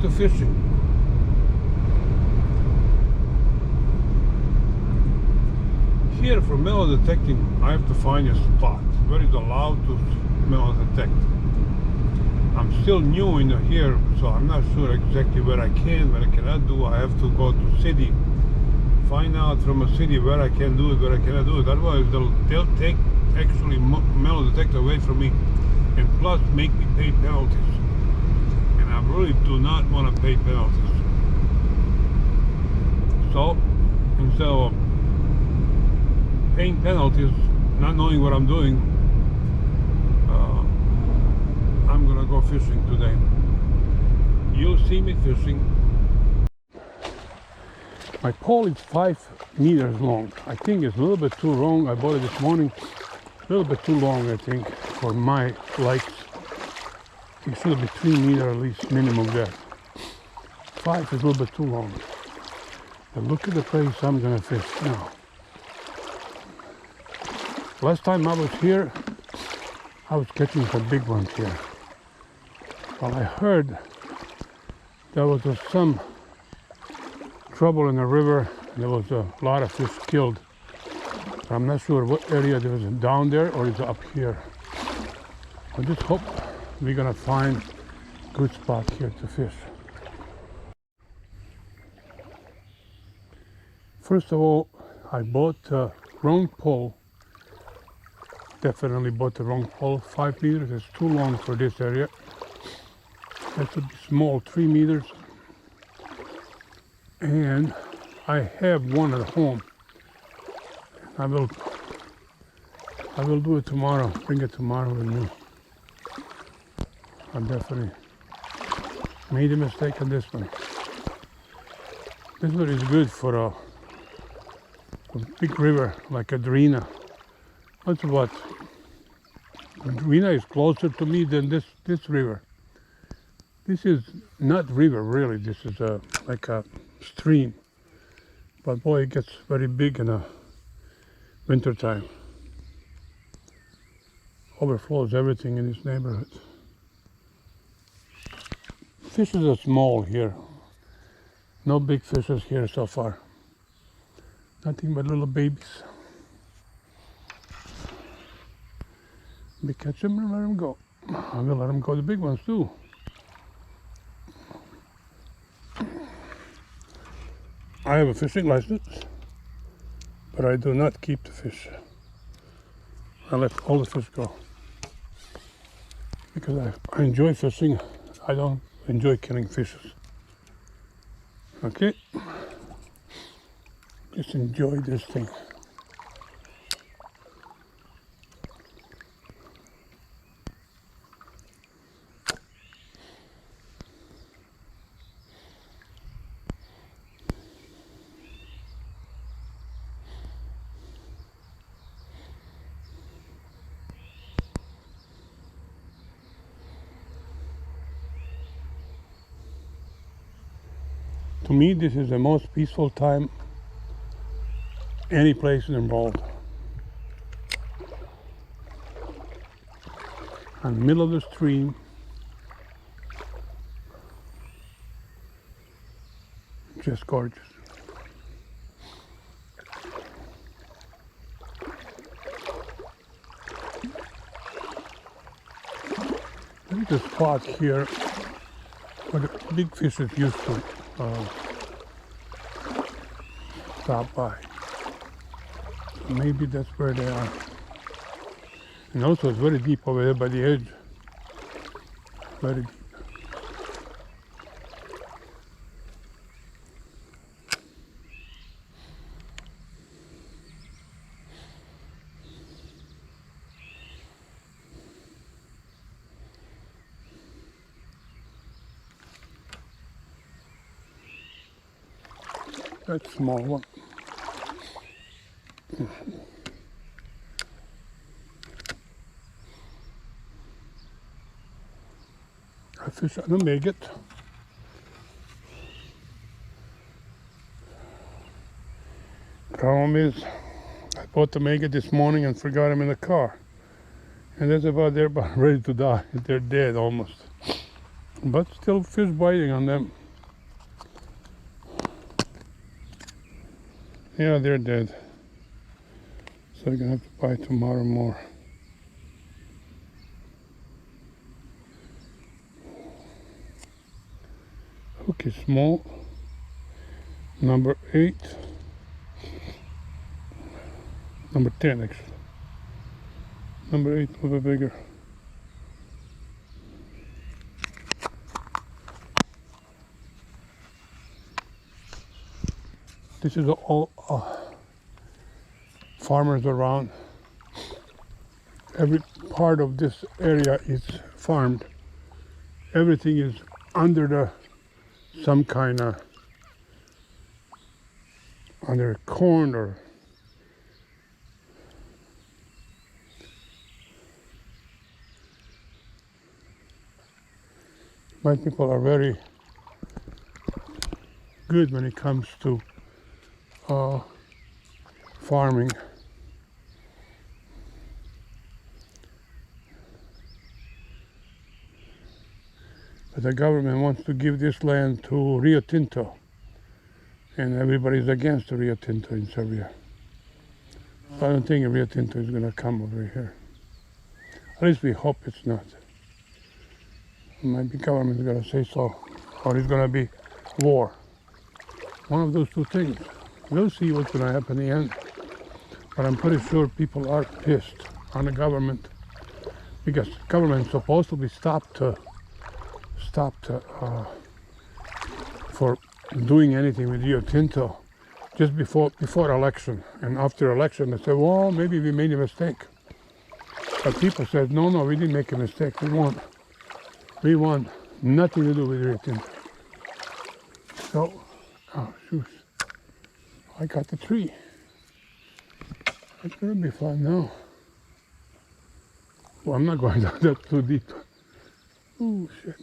to fishing. Here for metal detecting, I have to find a spot where it's allowed to metal detect. I'm still new in here, so I'm not sure exactly where I can, where I cannot do. I have to go to city, find out from a city where I can do it, where I cannot do it. Otherwise, they'll take actually metal detector away from me, and plus make me pay penalties. And I really do not want to pay penalties. So instead of paying penalties, not knowing what I'm doing, I'm gonna go fishing today. You'll see me fishing. My pole is 5 meters long. I think it's a little bit too long. I bought it this morning. A little bit too long, I think, for my likes. It should be 3 meters at least minimum there. 5 is a little bit too long. But look at the place I'm gonna fish now. Last time I was here, I was catching some big ones here. Well, I heard there was some trouble in the river. There was a lot of fish killed. I'm not sure what area there was, down there or is it up here. I just hope we're gonna find a good spot here to fish. First of all, I bought the wrong pole. Definitely bought the wrong pole. 5 meters is too long for this area. That should be small, 3 meters. And I have one at home. I will do it tomorrow. Bring it tomorrow with me. I definitely made a mistake on this one. This one is good for a big river like Adrina. That's what Adrina is closer to me than this river. This is not river really. This is like a stream. But boy, it gets very big in the winter time. Overflows everything in this neighborhood. Fishes are small here. No big fishes here so far. Nothing but little babies. We catch them and let them go. I will let them go, the big ones too. I have a fishing license, but I do not keep the fish. I let all the fish go. Because I enjoy fishing, I don't enjoy killing fishes. Okay? Just enjoy this thing. To me, this is the most peaceful time any place in the world. In the middle of the stream, just gorgeous. There's a spot here where the big fishes used to stop by. So maybe that's where they are. And also it's very deep over there by the edge. Very deep. That small one. I fish on a maggot. Problem is, I bought the maggot this morning and forgot him in the car. And that's about they're about ready to die. They're dead almost. But still fish biting on them. Yeah, they're dead. So I'm gonna have to buy tomorrow more. Hook is small. Number 8. Number 10 actually. Number 8 a little bit bigger. This is all farmers around. Every part of this area is farmed. Everything is under some kind of under corn or my people are very good when it comes to farming. But the government wants to give this land to Rio Tinto, and everybody's against the Rio Tinto in Serbia. I don't think Rio Tinto is going to come over here. At least we hope it's not. Maybe government's going to say so, or it's going to be war. One of those two things. We'll see what's going to happen in the end. But I'm pretty sure people are pissed on the government because government is supposed to be stopped for doing anything with Rio Tinto just before election, and after election they say, well, maybe we made a mistake. But people said, no, we didn't make a mistake. We want nothing to do with Rio Tinto. So, oh shoot, I got the tree. It's gonna be fun now. Well, I'm not going down that too deep. Oh shit.